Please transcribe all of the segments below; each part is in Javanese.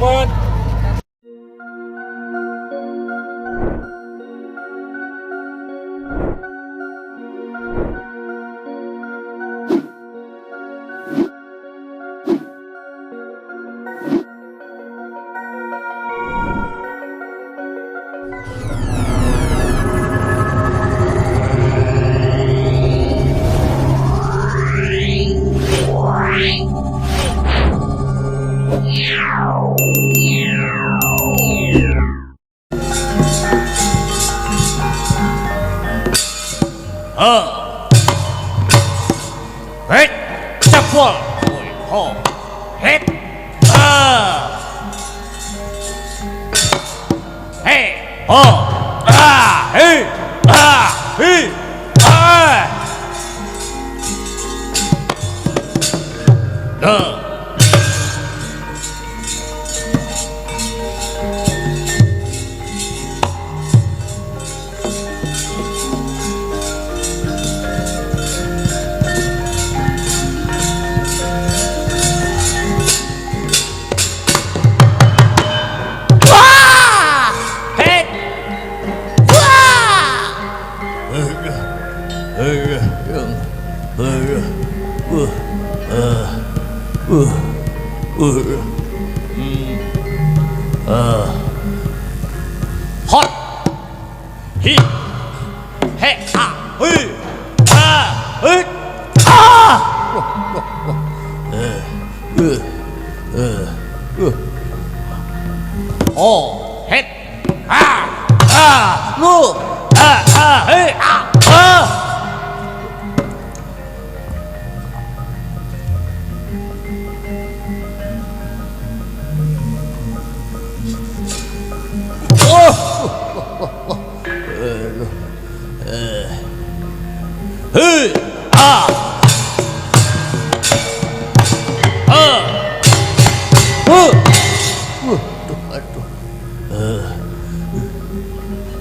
Pun. Hei, cepol, ho, hei, hei, ho, hei, hei, hot, hi, he, oh, het, lu, hey, hey,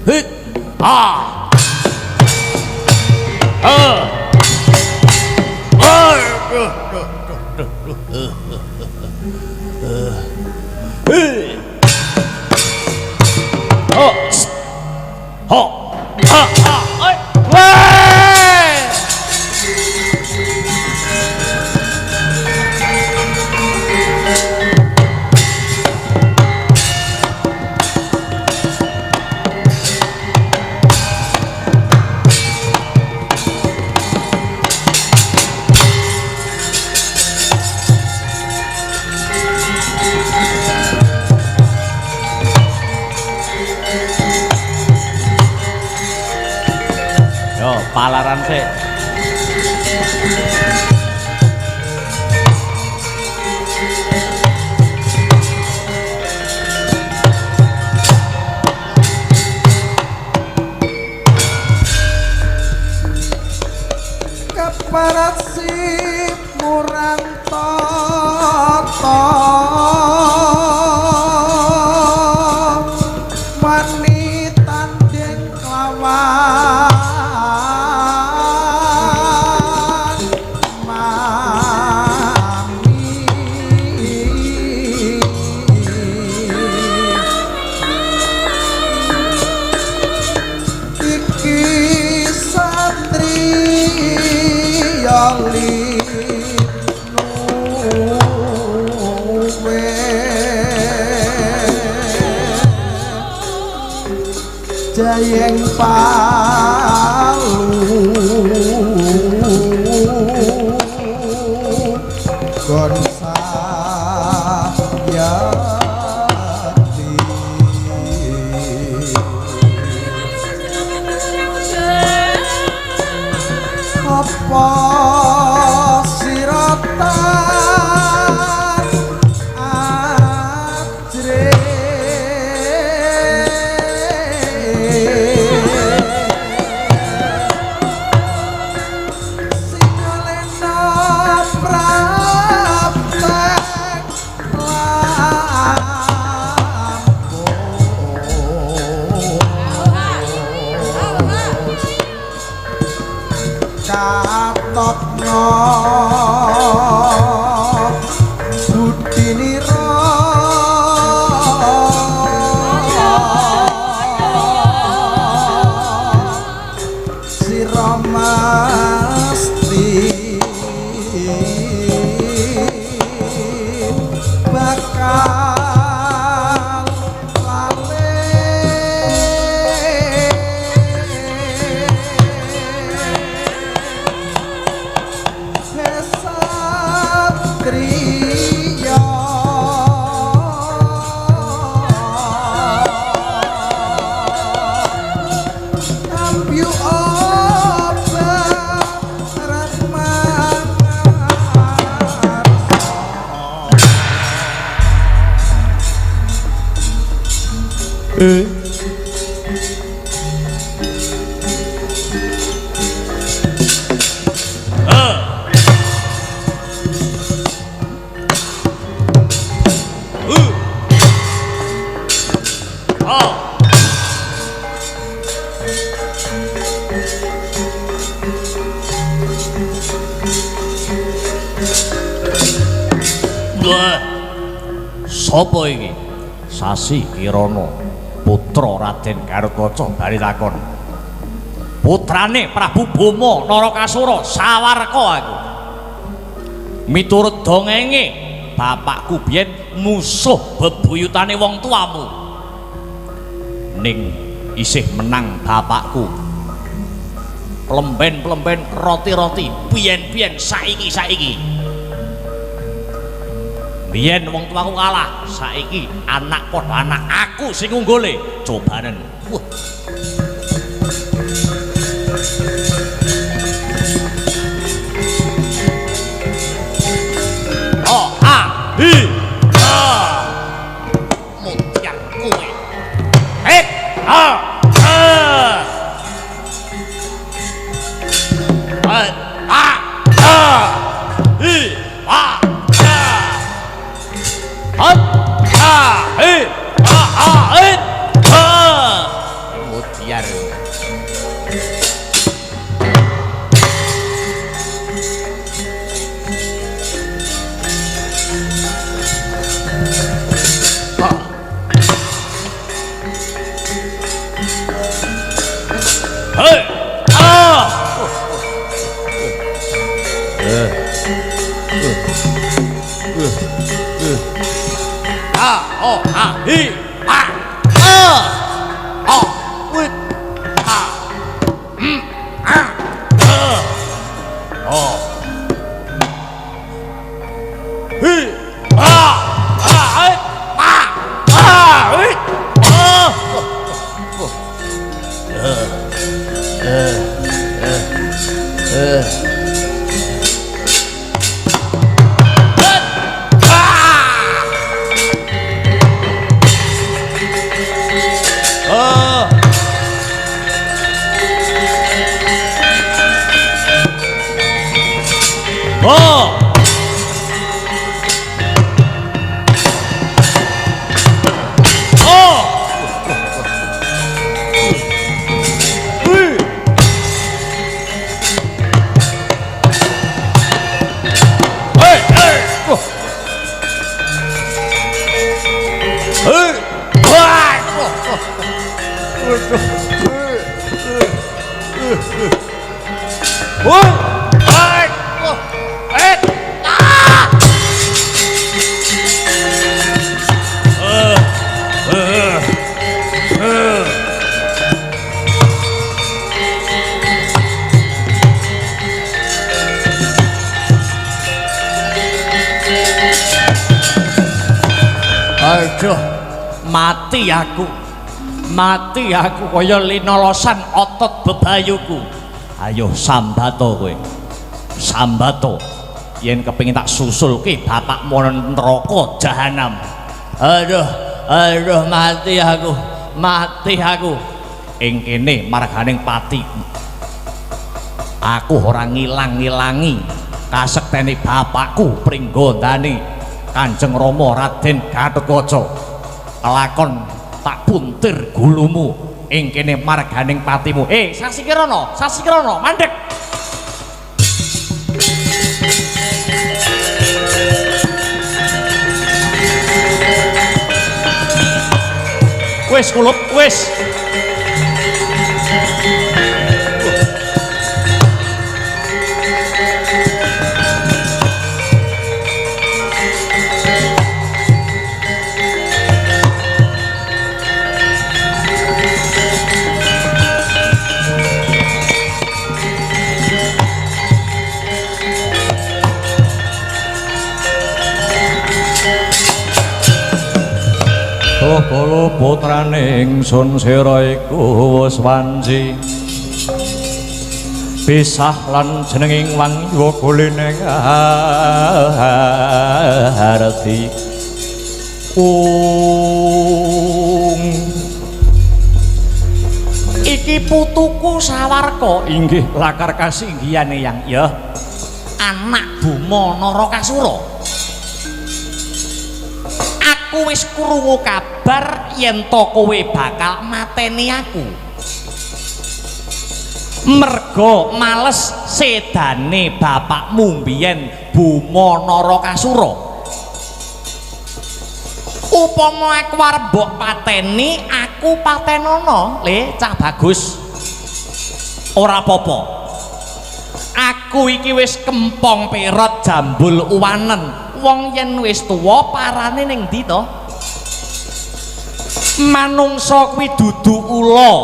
hit, yo palaran sih. Keparasi murang wani tanding lawan mami iki santri yali nuwe jayeng palu gonsa yati apa siratan ajre singalena praptek Wah. Sapa iki? Sasi Kirana, putra Raden Garukaca bari takon. Putrane Prabu Boma Narakasura sawarka aku. Miturut dongenge, bapakku biyen musuh bebuyutane wong tuamu. Ning isih menang bapakku. Plemben-plemben roti-roti biyen-biyen saiki. Biyen wong tuaku kalah, saiki anak padha anak aku sing unggule. Cobanen. Wah. Oh, hi. Mutiar kowe. Mutiar. Aduh, mati aku kaya linolosan otot bebayuku. Ayo sambato kowe, sambato yen kepengin tak susulke bapakmu neraka jahanam. Aduh mati aku ing kene marganing pati. Aku ora ngilang-ngilangi kasektene bapakku Pringgondani Kanjeng Rama Raden Gatotkaca. Lakon tak puntir gulumu ing kene marganing patimu. Sasi Kirana mandhek. Wis kulup, wis. Kala putrane ingsun sira iku wis wanci pisah lan jenenging wangya kulining arti iki putuku Sawarka inggih lakar kasinggihan yang ya anak Boma Narakasura. Aku wis krungu kabar yen to kowe bakal mateni aku. Merga males sedane bapakmu mbiyen Boma Narakasura. Upama aku arep mbok pateni, aku patenono, Le, Cah Bagus. Ora apa-apa. Aku iki wis kempong perot jambul uwanen. Wong yen wis tuwa parane ning ndi to? Manungsa kuwi dudu ula.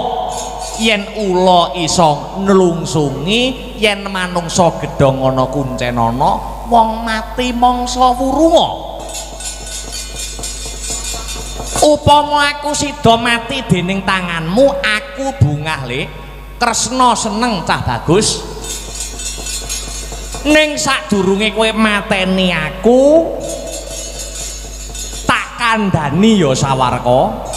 Yen ula iso nlungsungi, yen manungsa gedhong ana kuncenana, wong mati mangsa wurunga. Upama aku sida mati dening tanganmu, aku bungah, Le. Kresna seneng Cah Bagus. Ning sadurunge kowe mateni aku, tak kandhani ya Sawarka.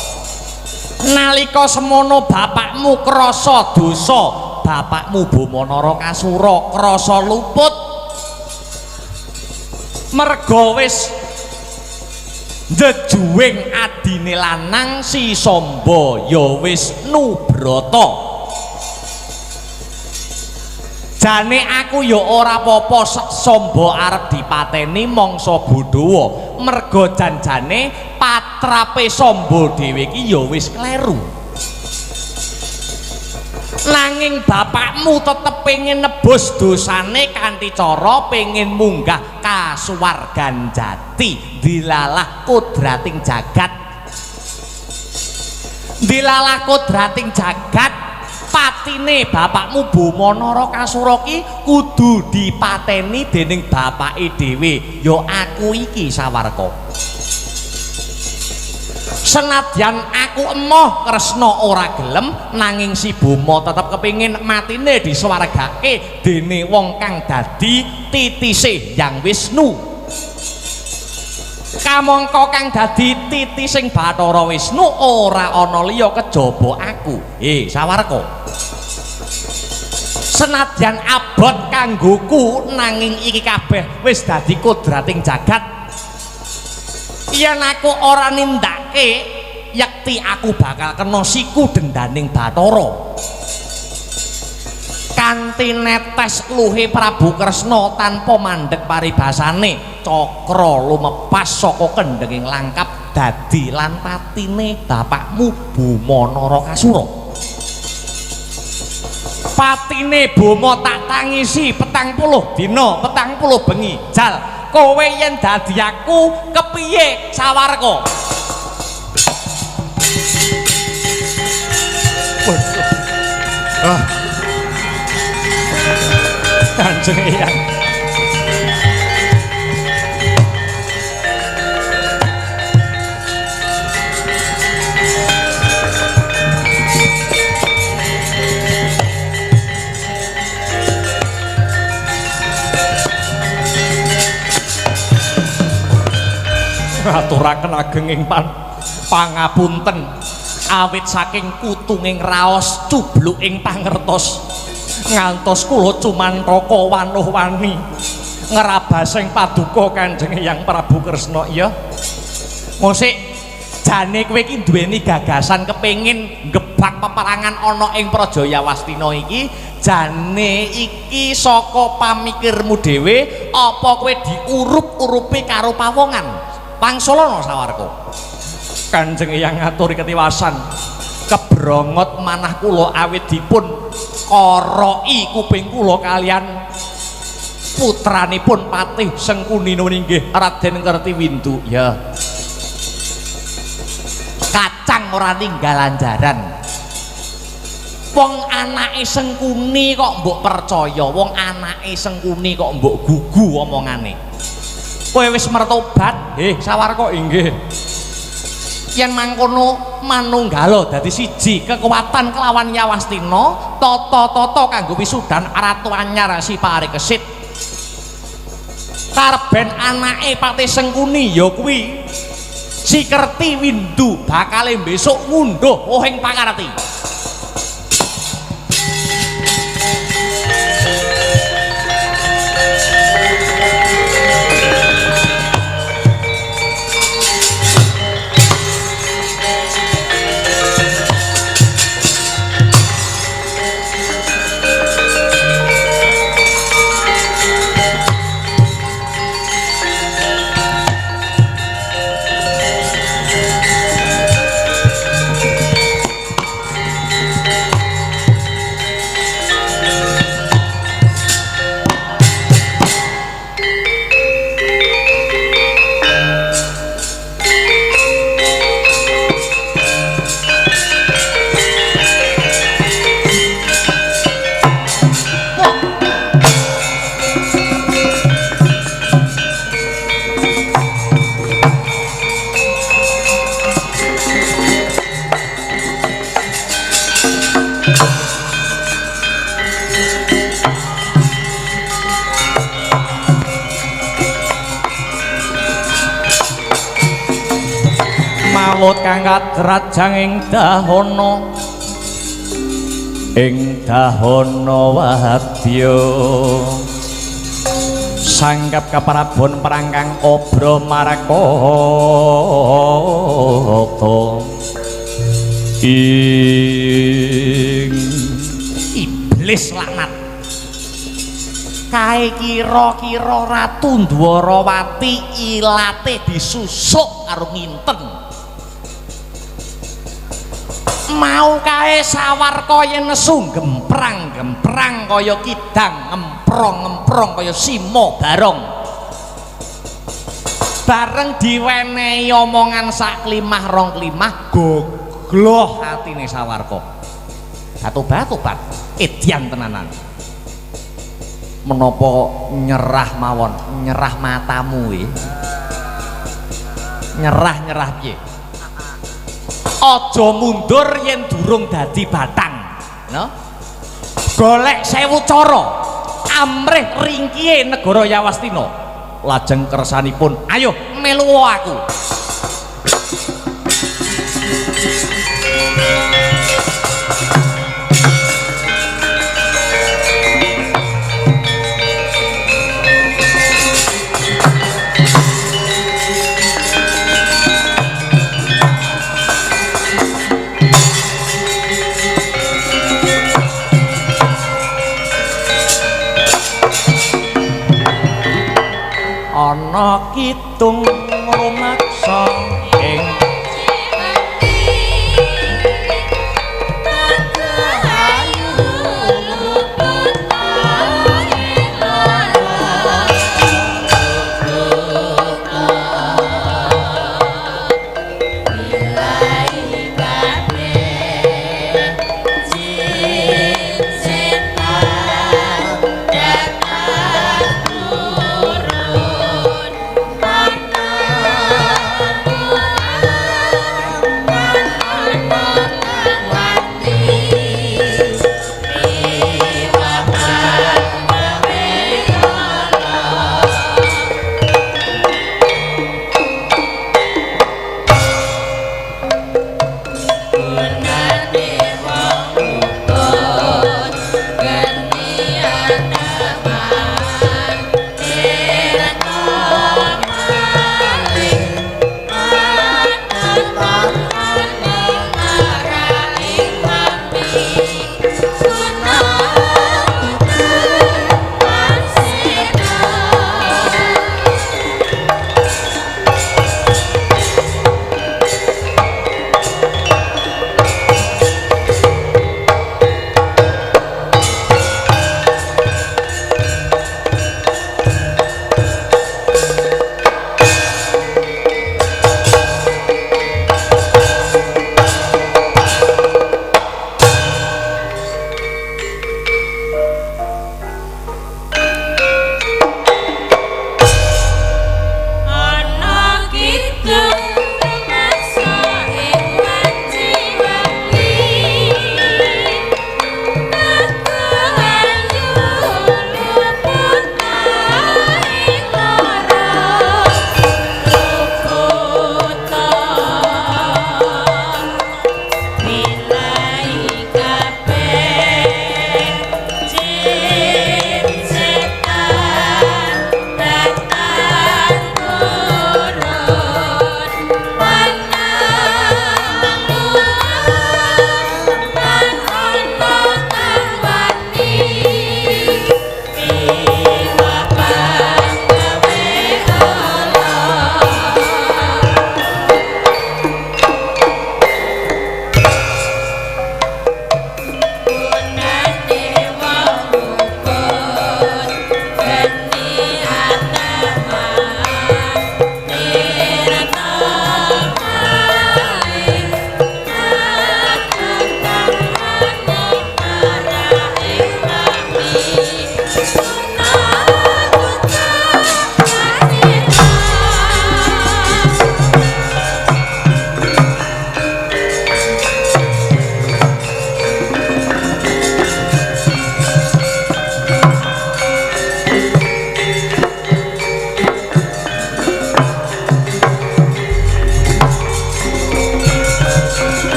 Nalika semono bapakmu krasa dosa, bapakmu Bama Narakasura krasa luput. Merga wis jejuwing adine lanang si Samba ya wis nubrata. Jane aku ya ora apa-apa Samba arep dipateni mangsa Badawa, merga janjane patrape Samba dhewe iki ya wis kleru. Nanging bapakmu tetep pengin nebus dosane kanthi cara pengin munggah kasuwargan jati, dilalah kodrating jagat. Dilalah kodrating jagat, patine bapakmu Bama Narakasura ki kudu dipateni dening bapake dhewe, ya aku iki Sawarka. Senadyan aku emoh Kresna ora gelem, nanging si Bama tetep kepingin matine disuwargake dene wong kang dadi titise Hyang Wisnu. Kamangka kang dadi titising Bathara Wisnu ora ana liya kejaba aku. Sawarka. Senadyan abot kanggoku, nanging iki kabeh wis dadi kodrating jagat. Yen aku ora nindake, yakti aku bakal kena siku dendaning Bathara. Kanthi netes luhe Prabu Kresna tanpa mandheg paribasane, cakra lumepas saka kendhenging langkap dadi lan patine bapakmu Bama Narakasura. Patine Bama tak tangisi 40 dina 40 bengi. Jal, kowe yen dadi aku kepiye Sawarka? Kanjeng Eyang. Aturaken ageng ing pangapunten awit saking kutunging raos cubluking pangertos ngantos kula cumantaka wanuh-wani ngrabasing paduka Kanjeng Hyang Prabu Kresna. Iya mosik jane kowe iki duweni gagasan kepengin gebak peperangan ana ing Prajayawastina iki, jane iki saka pamikirmu dhewe apa kowe diurup-urupi karo pawongan? Pangsulana Sawarka. Kanjeng Hyang ngaturi ketiwasan, kebrongot manah kula awit dipun koroki kuping kula kalian putranipun Patih Sengkunina inggih Raden Kertiwindu. Ya kacang ora ninggal anjaran. Wong anake Sengkuni kok mbok percaya, wong anake Sengkuni kok mbok gugu omongane. Kowe wis mertobat? Sawarka inggih. Yen mangkono manunggala dadi siji kekuatan kelawan Yawastina, tata-tata kanggo wisudan Ratu Anyar si Parikesit. Karben anake Patih Sengkuni ya kuwi si Kertiwindu bakal besok ngunduh wohing pangarti. mawut kang kadrajang ing dahana wadya sanggap kaprabon perangkang obro marakata ing iblis laknat kae kira-kira Ratu Dwarawati ilate disusuk karo nginten mau kae sawarka yen nesu gemprang-gemprang kaya kidang ngemprong-ngemprong kaya simo barong bareng diwenehi omongan sak klimah rong klimah gogloh atine sawarka batu-batu edian tenanan menapa nyerah mawon nyerah matamu nyerah piye aja mundur yen durung dadi batang no? Golek 1000 cara amrih ringkihe negara Yawastina lajeng kersanipun ayo melu aku ana kitung rumaksa ing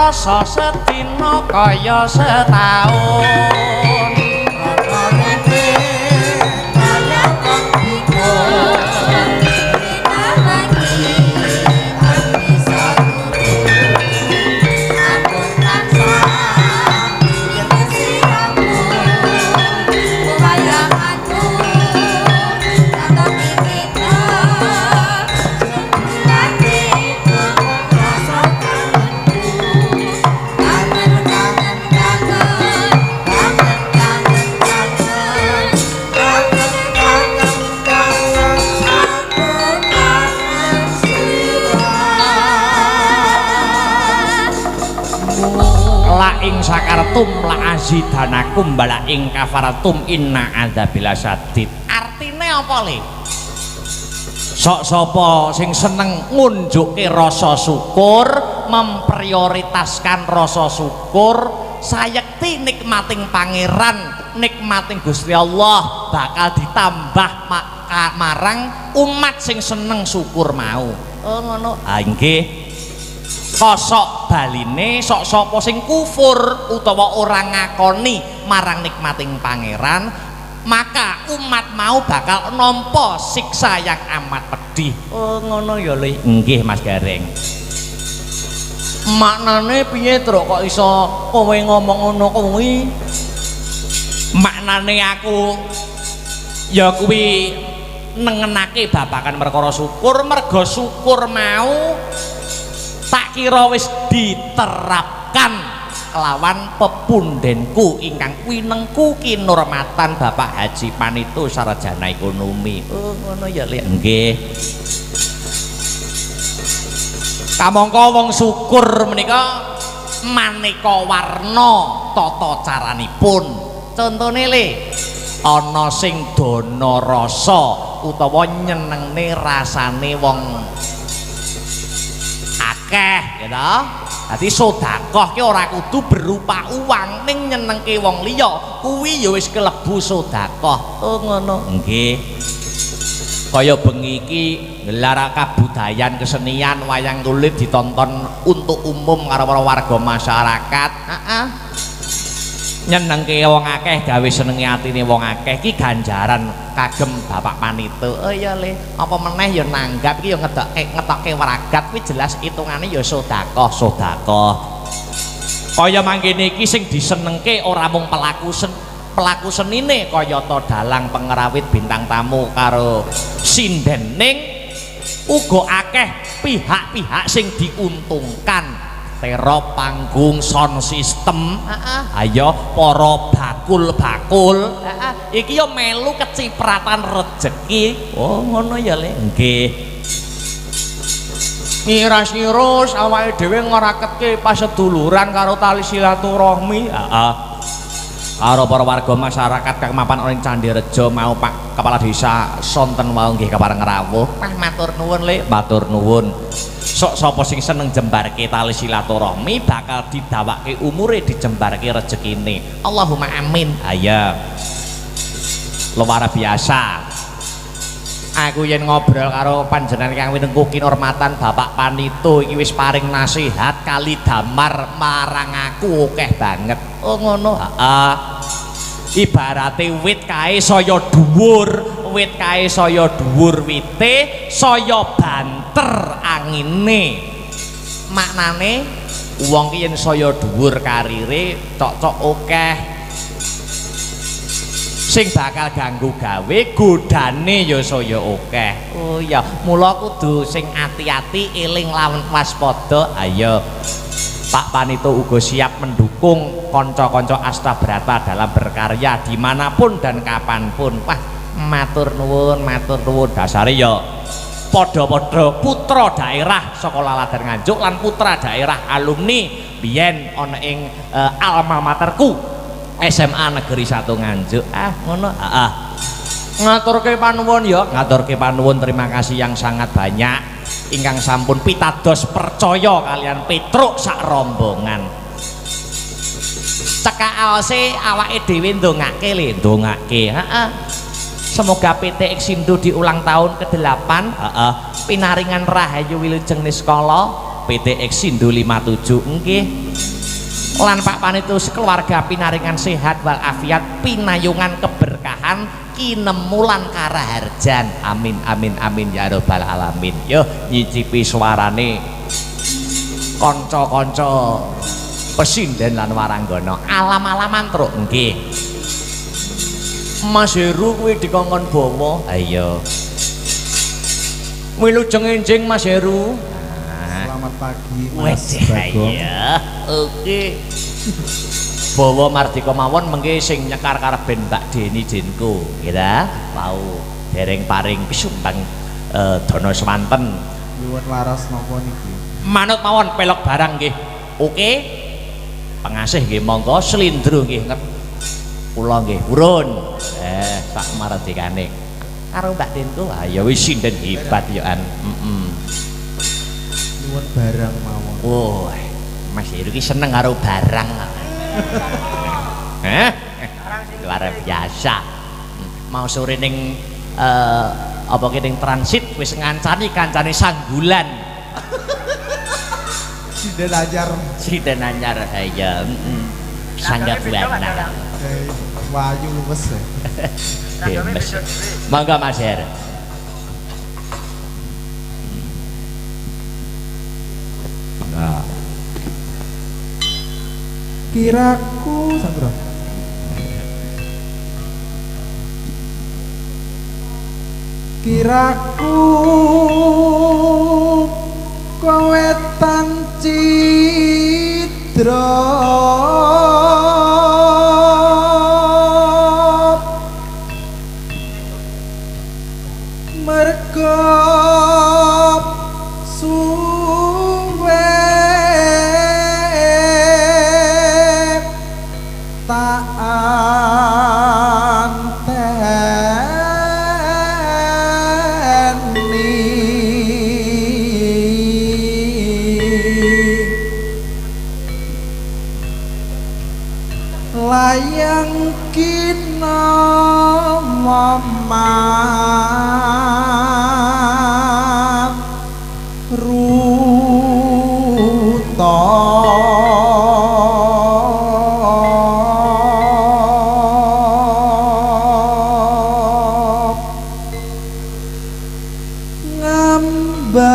rasa sedina kaya setahun ing sakartum la azidanakum bala ing kafaratum inna adzabila sadid. Artine apa le? Sok sapa sing seneng ngunjukke rasa syukur, memprioritaskan rasa syukur, sayekti nikmating pangeran, nikmating Gusti Allah bakal ditambah marang umat sing seneng syukur mau. Oh ngono. Ha nggih. Kosok baline sok sapa sing kufur utawa ora ngakoni marang nikmating pangeran, maka umat mau bakal nampa siksa yang amat pedih. Oh ngono ya Le. Nggih Mas Gareng. Maknane piye Truk kok iso kowe ngomong ngono kuwi? Maknane aku ya kuwi nengenake babagan perkara syukur, merga syukur mau tak kira wis diterapkan kelawan pepundhenku ingkang winengku kinurmatan Bapak Haji Panito Sarjana Ekonomi. Oh ngono ya Le. Nggih. Kamangka wong syukur menika maneka warna tata caranipun. Contone Le, ana sing dana rasa utawa nyenengne rasane wong akeh ya ta. Dadi sedekah ki ora kudu berupa uang, ning nyenengke wong liya kuwi ya wis kelebu sedekah. Oh ngono. Nggih. Kaya bengi iki gelar kabudayan kesenian wayang kulit ditonton untuk umum karo para warga masyarakat. Heeh. Nyenengke wong akeh gawe senenge atine wong akeh iki ganjaran kagem Bapak Panito. Oh iya Le, apa meneh ya nanggap iki ya ngetokke waragat kuwi jelas hitungane ya sedekah. Kaya mangkene iki sing disenengke ora mung pelaku senine kaya to dalang pengerawit bintang tamu karo sindening, uga akeh pihak-pihak sing diuntungkan. Tero panggung sound system, ayo para bakul-bakul, iki yo melu kecipratan rejeki. Oh ngono ya Le. Nggih. Miras-miras awake dhewe ngoraketke paseduluran karo tali silaturahmi. Karo para warga masyarakat kang mapan ing Candirejo mau Pak Kepala Desa sonten wau nggih kepareng rawuh. Matur nuwun Le, matur nuwun. Sok sapa sing seneng jembarke tali silaturahmi bakal didawake umure dijembarke rezekine. Allahumma amin. Aya. Luar biasa. Aku yen ngobrol karo panjenengan kang winengku kinurmatan Bapak Panito iki wis paring nasihat kali damar marang aku akeh banget. Oh ngono. Heeh. Ibarate wit kae saya dhuwur, wit kae saya dhuwur wite, saya banter angine. Maknane wong ki yen saya dhuwur karire, cocok akeh sing bakal ganggu gawe, godane ya saya akeh. Oh ya, mula kudu sing ati-ati, eling lawan waspada. Ayo Pak Panito uga siap mendukung konco-konco Astabrata dalam berkarya dimanapun dan kapanpun. Wah, matur nuwun dasare ya padha-padha putra daerah saka Laladan Nganjuk lan putra daerah alumni biyen ana ing alma materku SMA Negeri 1 Nganjuk. Ngono. Ngaturke panuwun ya, ngaturke panuwun, terima kasih yang sangat banyak ingkang sampun pitados percaya kalian Petruk sak rombongan. Cekak aose awake dhewe ndongake Le, ndongake. Semoga PT Exindo di ulang tahun ke-8, pinaringan rahayu wilujeng niskala PT Exindo 57 nggih. lan Pak Panitus keluarga pinaringan sehat wal afiat, pinayungan keberkahan, kinemulan karaharjan. Amin amin amin ya rabbal alamin. Yo nyicipi suarane kanca-kanca pesinden lan waranggana. Alam-alaman truk nggih. Mas Heru kuwi dikongkon bawa. Ayo. Wilujeng enjing Mas Heru. Selamat pagi Mas Wes Bagong. ya. Oke. Bawa mardika mawon mengke sing nyekar karep ben Mbak Deni Jenko, nggih ta? Pau dereng paring pisumbang dana semanten. Nyuwun waras napa niki? Manut mawon pelok barang nggih. Oke. Pengasih nggih monggo, slindro nggih. Kula nggih purun. Sak mardikane. Karo Mbak Denko, ya wis sinden hebat ya an. Nyuwun barang mawon. Oh, Mas Heru ki seneng karo barang. Luar biasa. Mau sore ning apa ki ning transit wis ngancani kancane Sanggulan. Sinden anyar. Sinden anyar ya. Sangga Buana. Wayu luwes ya. Demes. Mangga Mas Her. Nah. Kiraku Sandro. Kiraku kowe tan cidra mergo suwe tak anteni layang kina mama ruta ngambal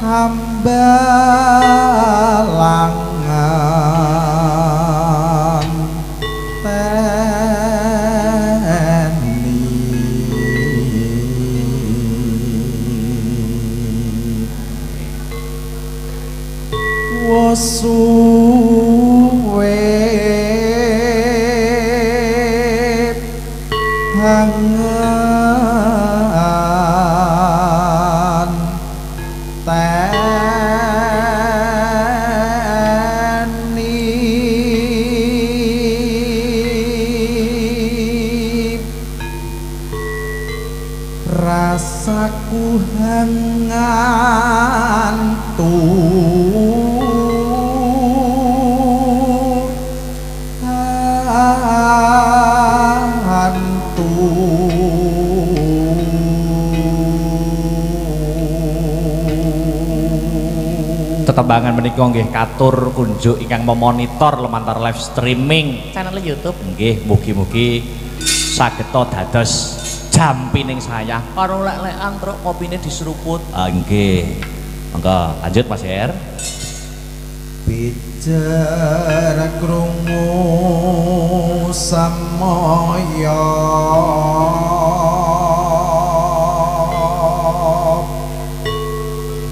hambalangan suwe hangan teni rasaku hangan Tetembangan menika nggih katur kunjuk ingkang memonitor lumantar live streaming channel YouTube nggih mugi-mugi sageta dados jampining saya karo lek-lekan truk kopine diseruput. Nggih. Monggo lanjut Mas Her. bicara krungu samaya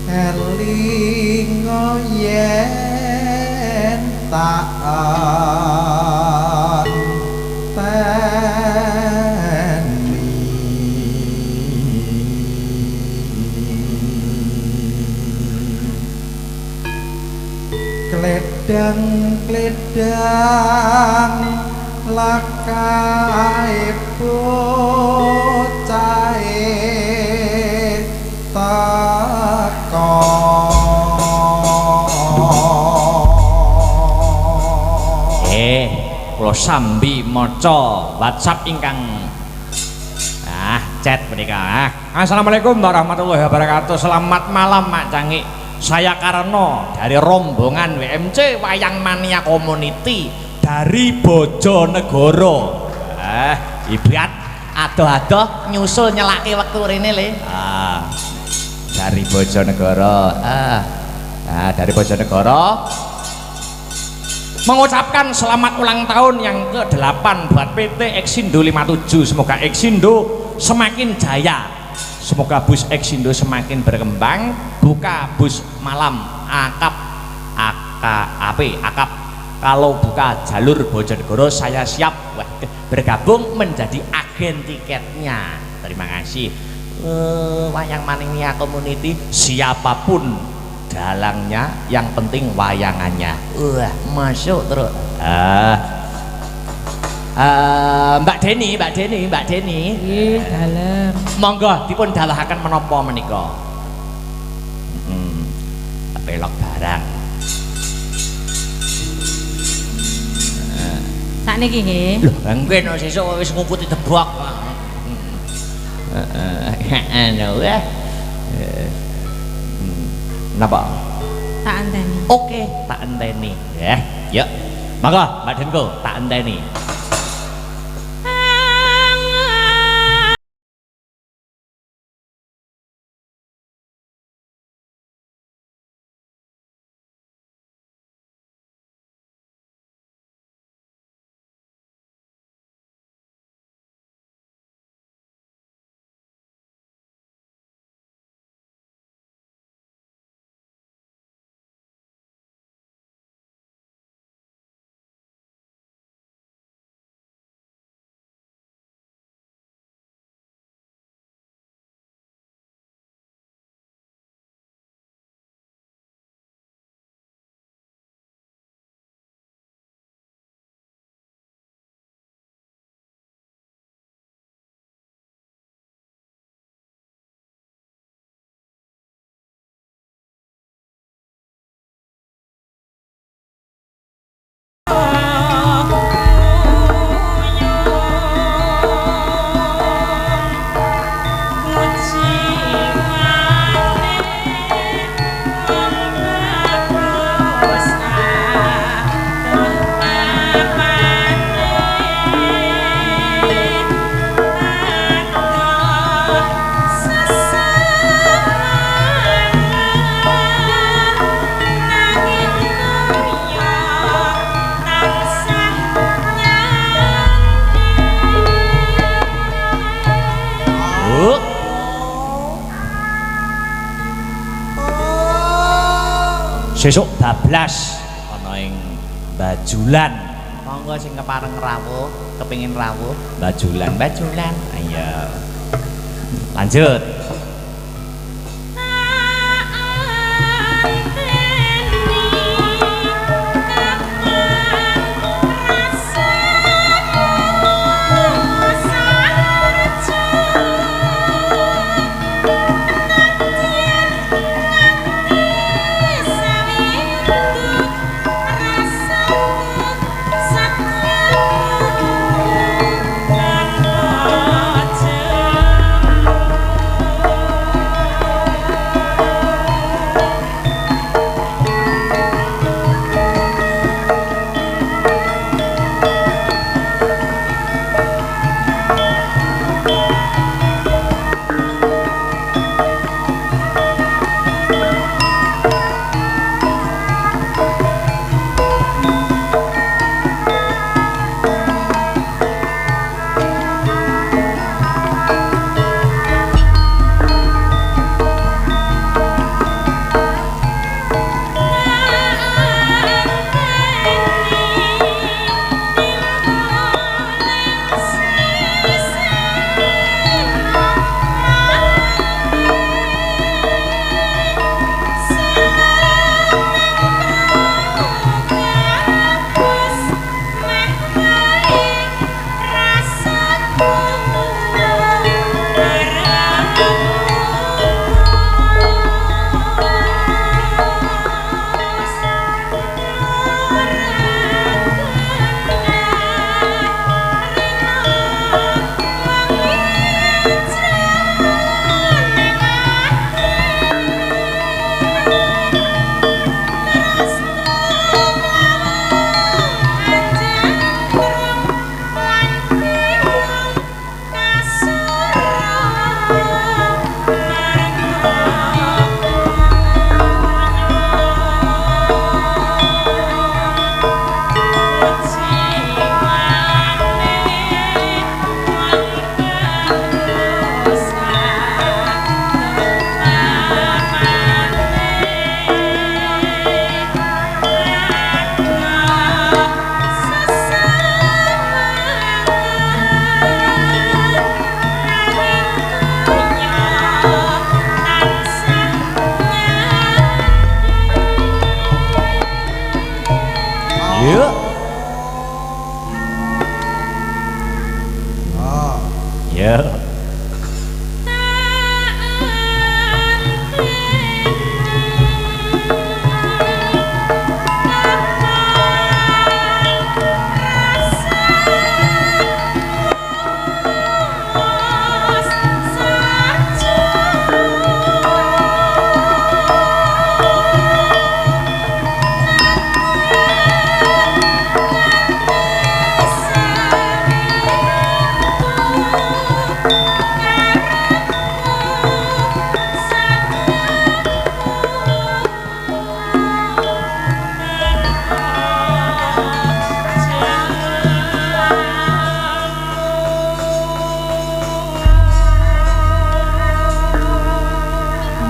eling yen tak kledang lakai bocahe teko kula sambi maca WhatsApp ingkang chat menika. Assalamualaikum warahmatullahi wabarakatuh. Selamat malam Mak Cangik. Saya Karno dari rombongan WMC Wayang Mania Community dari Bojonegoro. Ibat adoh-adoh nyusul nyelaki waktu rene le. Dari Bojonegoro. Dari Bojonegoro mengucapkan selamat ulang tahun yang ke-8 buat PT Exindo 57. Semoga Exindo semakin jaya, semoga bus Exindo semakin berkembang, buka bus malam akap kalau buka jalur Bojonegoro saya siap bergabung menjadi agen tiketnya. Terima kasih. Wayang Mania Community, siapapun dalangnya yang penting wayangannya. Masuk terus. Mbak Deni Nggih, dalem. monggo dipun dalahaken menapa menika. Pelok barang. Sakniki nggih. Lho, engken sesuk wis ngumputi debok. Napa? Tak anteni. Oke, tak enteni ya. Yuk. Monggo Mbak Denko, tak enteni. Sesuk bablas ana ing Bajulan. Monggo sing kepareng rawuh, kepengin rawuh, Bajulan. Ayo. Lanjut.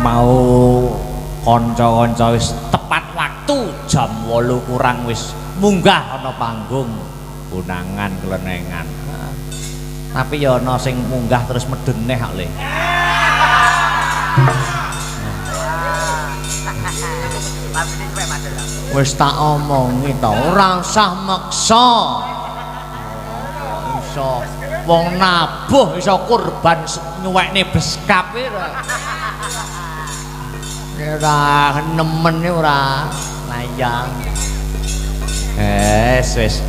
mau kanca-kanca wis tepat waktu jam 8 kurang wis munggah ana panggung unangan klenengan. Tapi ya ana sing munggah terus medun neh kok Le. Wis tak omongi to, ora usah meksa. Iso wong nabuh iso kurban nyuwekne beskap ora. Ora nemen ora layang. Wis.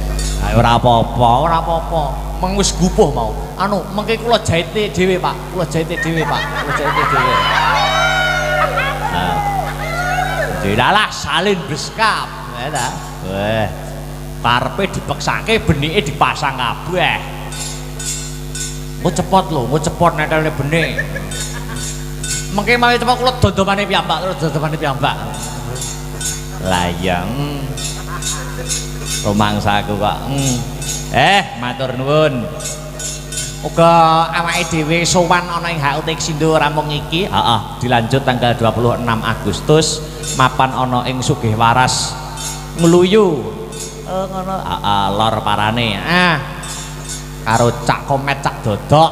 Ora apa-apa, ora apa-apa. Meng wis gupuh mau. Anu, mengke kula jahite dhewe, Pak. Kula jahite dhewe, Pak. Kula jahite dhewe. Dilalah salin beskap, ya ta. Weh. Karepe dipeksake benike dipasang kabeh. Mau cepot netelne benik. Mengke mawi cepot kula dodopane piyambak, terus dodopane piyambak. Layang. Rumangsaku kok. Matur nuwun. Uga awake dhewe sowan ana ing HUT Xindo rampung iki. Heeh, dilanjut tanggal 26 Agustus mapan ana ing Sugihwaras Ngluyu. Ngono. Lor parane. Karo Cak Komet Cak Dodok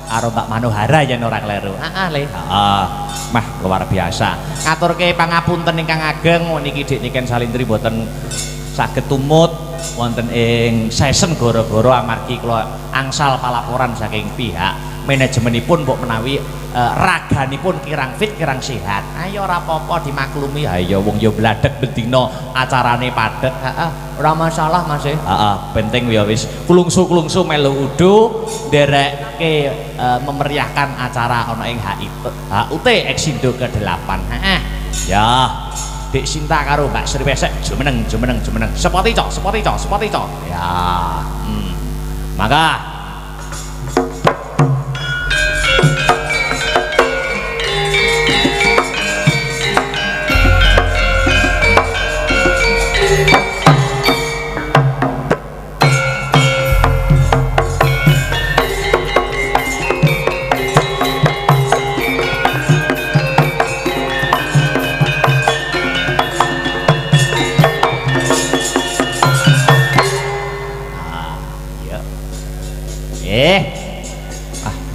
karo Mbak Manohara yen ora kleru. Le. Mah luar biasa. Ngaturke pangapunten ingkang ageng niki Dik Niken Salintri boten saged tumut wonten ing session gara-gara amargi kula angsal palaporan saking pihak manajemenipun mbok menawi raganipun kirang fit kirang sehat. Ayo ora apa-apa dimaklumi. Ayo wong ya bladhek bendina acarane padhet. Ora masalah Mas. Penting ya wis kulungsu-kulungsu melu udu nderekke memeriahkan acara ana ing HUT Xindo ke-8. Ya Dik Sinta karo Mbak Sri Wesek jumeneng. Sepoti cok. Ya. Maka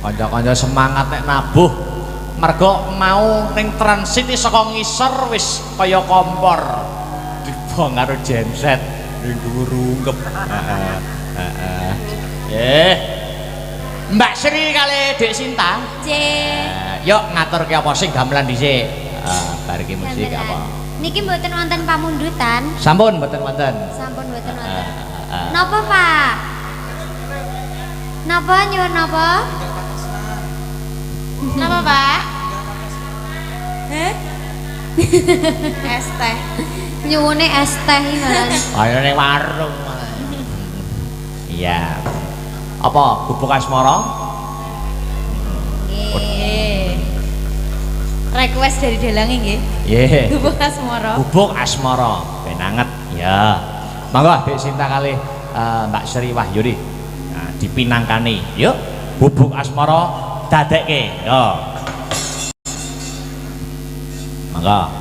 kanca-kanca semangat nek nabuh mergo mau ning transit saka ngisor wis kaya kompor dibong karo genset ning dhuwur ungkep. Mbak Sri kali Dik Sinta. Yuk ngaturke apa sing gamelan dhisik. Bar iki musik apa? Niki mboten wonten pamundutan. Sampun mboten wonten. Napa, Pak? Napa nyuwun napa? Napa, Pak? Es teh. Nyuwune es teh iki. Ayo ning warung. Iya. Apa bubuk asmara? Nggih. Request dari Delange nggih. Nggih. Bubuk asmara. Bubuk asmara ben anget ya. Monggo Dik Sinta kali Mbak Sri Wahyudi. Nah, dipinangkani. Yuk, bubuk asmara dadekke. Yo. Monggo.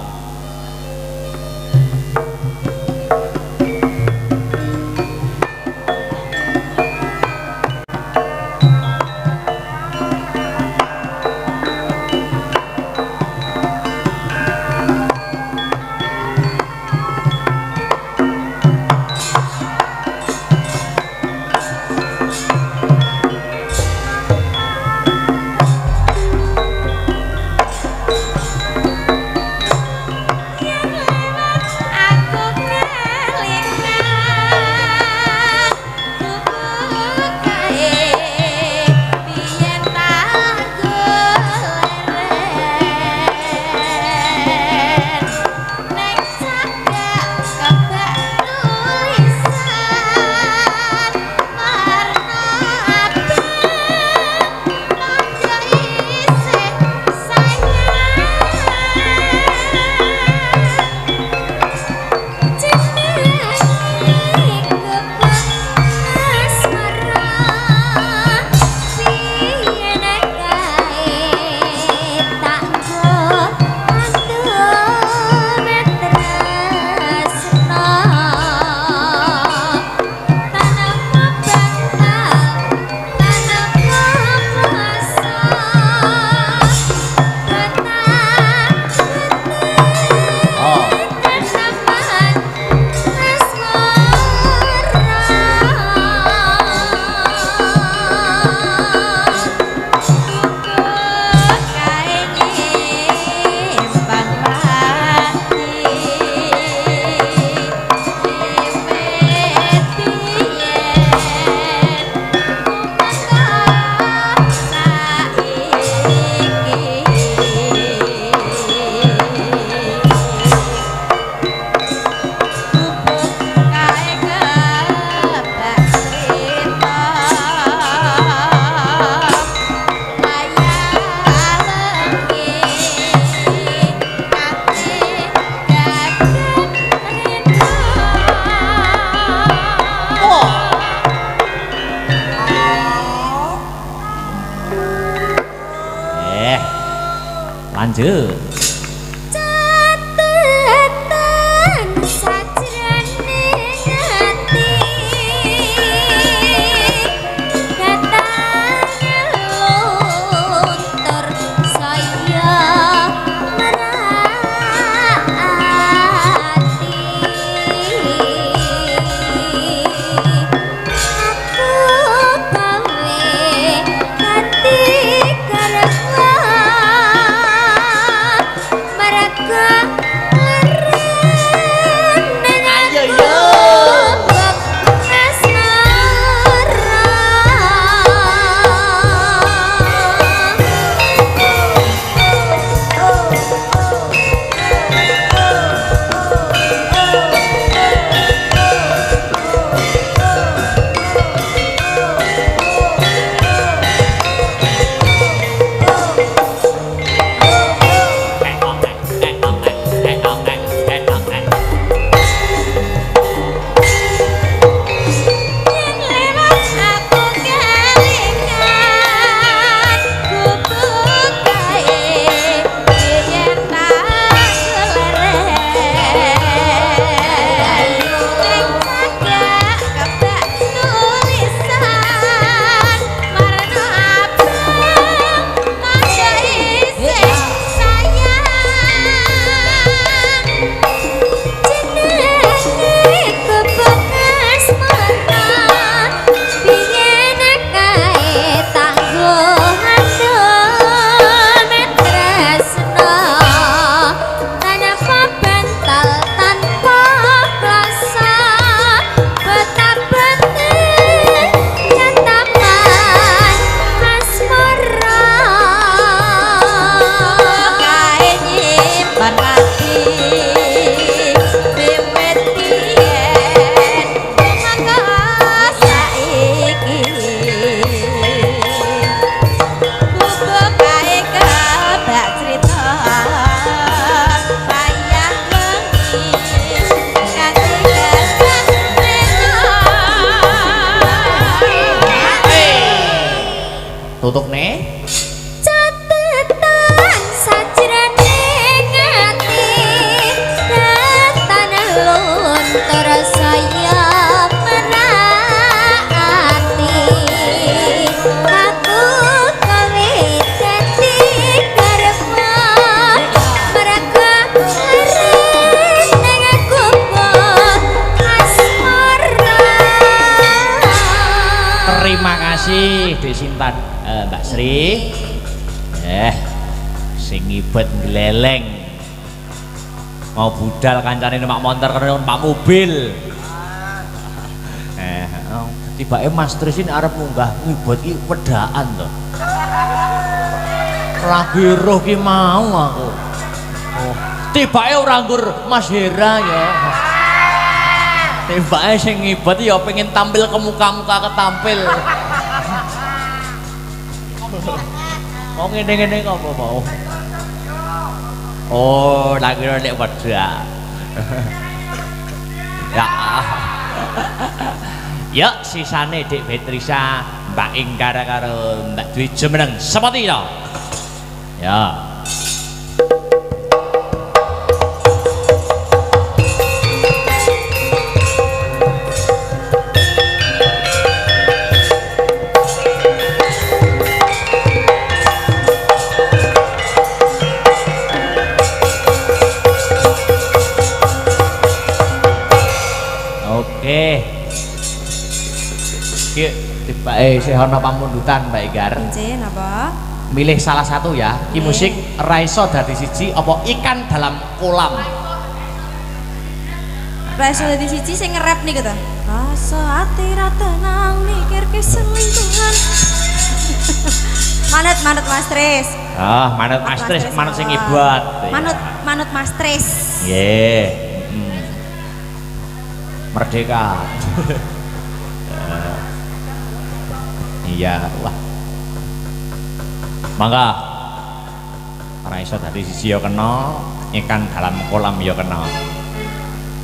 Lanjut. Catetan sajrone ati katanya luntur saya merati aku gawe hati karena mereka Ayo yo. Tutuk nih. Catetan sajrone ngati tanah luntur saya merati aku gawe dadi karepmu mereka ning aku asmara. Terima kasih Dek Sintan. Mbak Sri. Sing ngibet gleleng. Mau budal kancane numpak motor karo numpak mobil. Tibake Mas Trisin arep munggah ngibet iki wedaan to. Lagi roh ki mau aku. Tibake ora nggur Mas Hera ya. Tibake sing ngibet ya pengen tampil ke muka-muka ketampil. Oh ngene-ngene apa mau? Oh, lagi nek wedha. Ya. Ya sisane Dik Betrisa, Mbak Ingkara karo Mbak Dwi Jemeneng. Seperti itu. Ya. Tibake isih ana pamundutan Mbak Inggar. Nggih, napa? Milih salah satu ya. Ki musik raiso dadi siji apa ikan dalam kolam. Raiso dadi siji sing nge-rap niku to. Rasa ati ra tenang mikirke selingkuhan. Manut Mas Tris. Manut Mas Tris, manut sing ibad. Manut Mas Tris. Nggih. Merdeka. Iya, wah. Mangga. Ora iso dadi siji ya kena, ikan dalam kolam ya kena.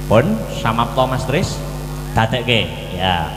Pun samapta Mas Tris. Dadekke, ya.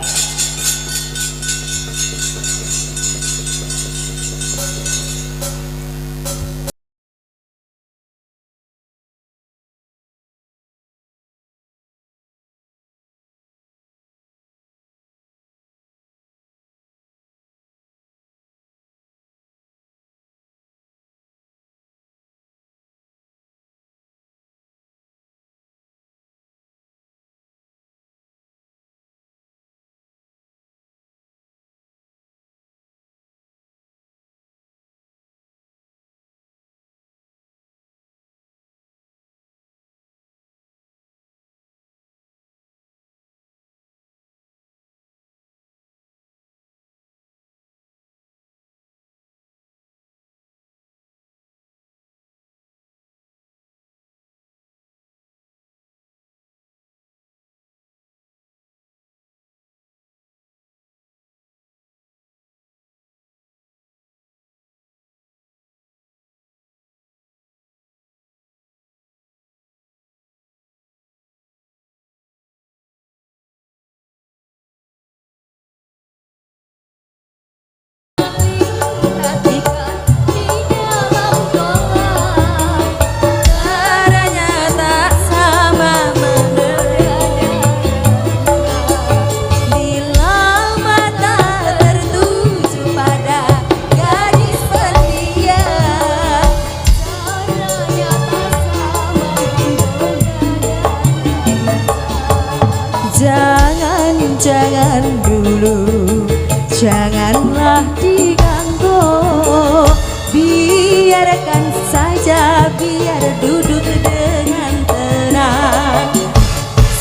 duduk dengan tenang.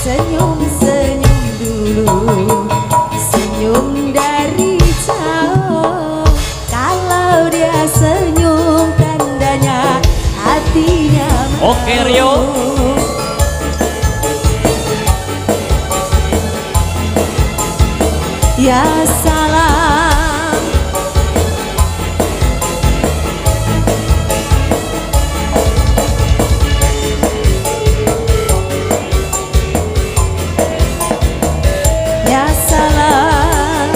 Senyum-senyum dulu, senyum dari jauh. Kalau dia senyum tandanya hatinya mau. Oke Rio. Ya salam. Ya salam.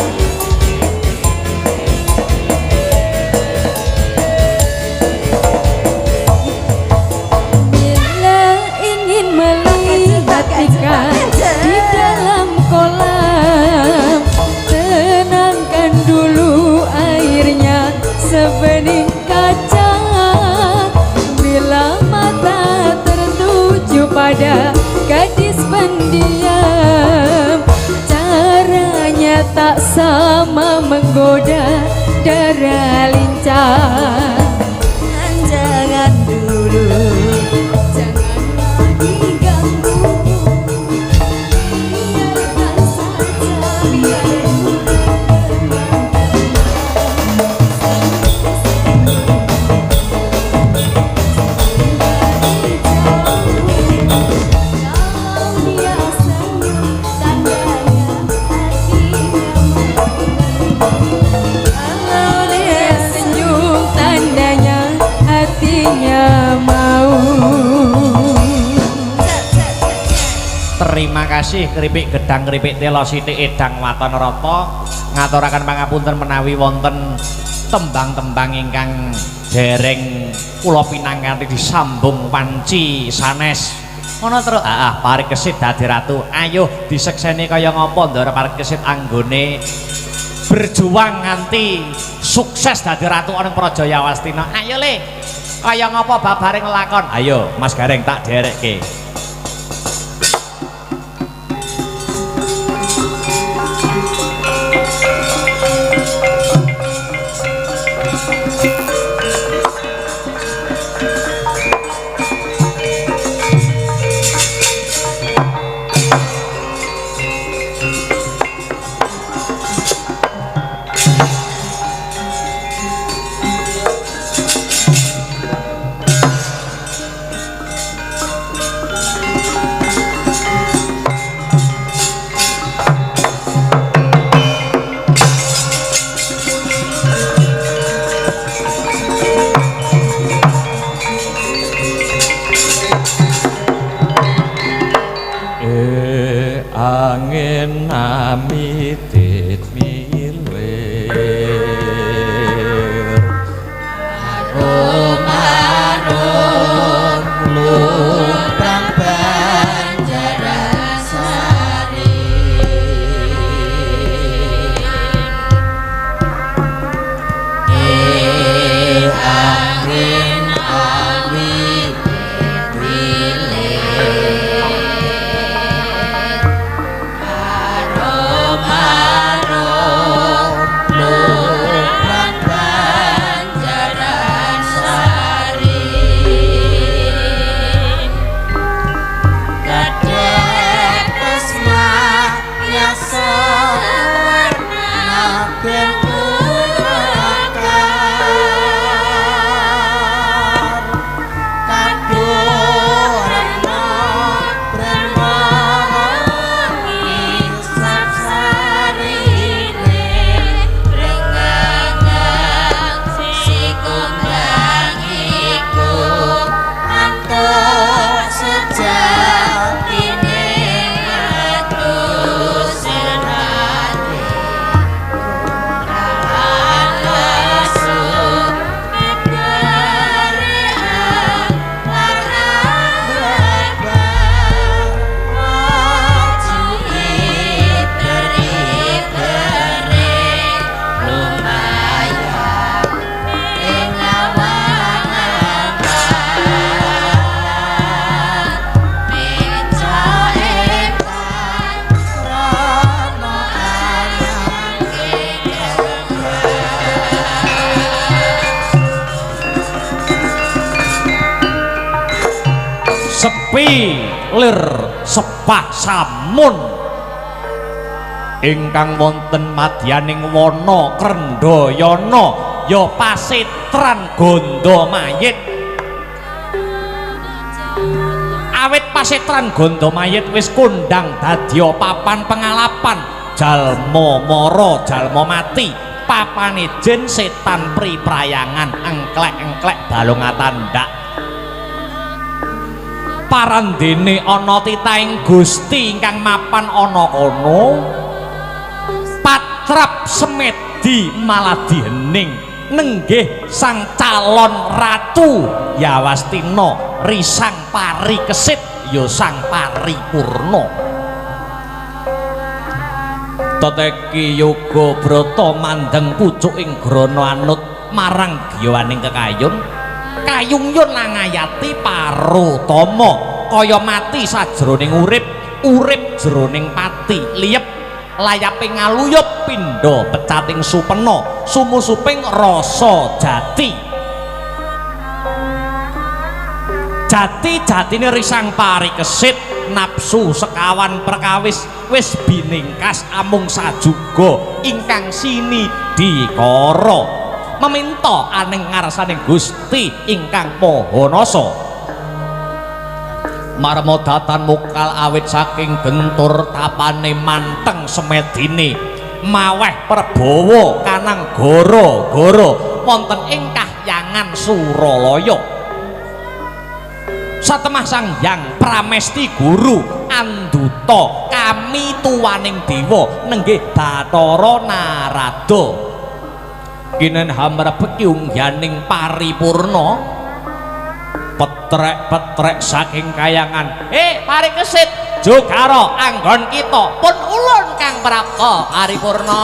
Bila ingin melihat ikan di dalam kolam, tenangkan dulu airnya sebening kaca. Bila mata tertuju pada gadis pendiam, caranya tak sama menggoda darah lincah. Jangan dulu, janganlah diganggu. Biarkan saja, biarkan. Terima kasih keripik gedang keripik telo sithik edang waton rata ngaturaken pangapunten menawi wonten tembang-tembang ingkang dereng kula pinanganti disambung wanci sanes ngono terus Parikesit dadi ratu. Ayo disekseni kaya ngapa Ndara Parikesit anggone berjuang nganti sukses dadi ratu ana Praja Wastina. Ayo le kaya ngapa babare nglakon. Ayo Mas Gareng tak derekke. Angin amitit milir Arum-arum lumprang Banjaran Sari. Angin amitit milir Arum-arum lumprang Banjaran Sari. sepi lir sepah samun ingkang wonten madyaning wana Krendayana ya pasitran gondo mayit. Awit pasitran gondo mayit wis kondang dadya papan pengalapan jalma mara jalma mati papane jin setan priprayangan engklek-engklek balung atandak. Parandene ana titahing Gusti ingkang mapan ana kono patrap semedi maladi hening nenggih sang calon ratu Yawastina risang pari kesit ya sang paripurna. Teteki yoga brata mandeng pucuking grana anut marang giyawaning kekayun kayungyun nangayati parutama kaya mati sajroning urip urip jroning pati liyep layape ngaluyup pindha pecating supena sumusuping rasa jati jati-jatine risang parikesit nafsu sekawan perkawis wis biningkas amung sajuga ingkang sinidikara meminta aning ngarsaning Gusti ingkang Maha Nasa marmodatan mukal awit saking gentur tapane manteng semedine maweh Prabawa kanang gara-gara wonten ing kahyangan Suralaya. Satemah Sang Hyang Pramesti Guru anduta kami tuwaning dewa nenggih Bathara Narada kinen hamrebeki ungyaning paripurna petrek-petrek saking kayangan parikesit Jogara anggon kita pun ulun Kang Prapta paripurna.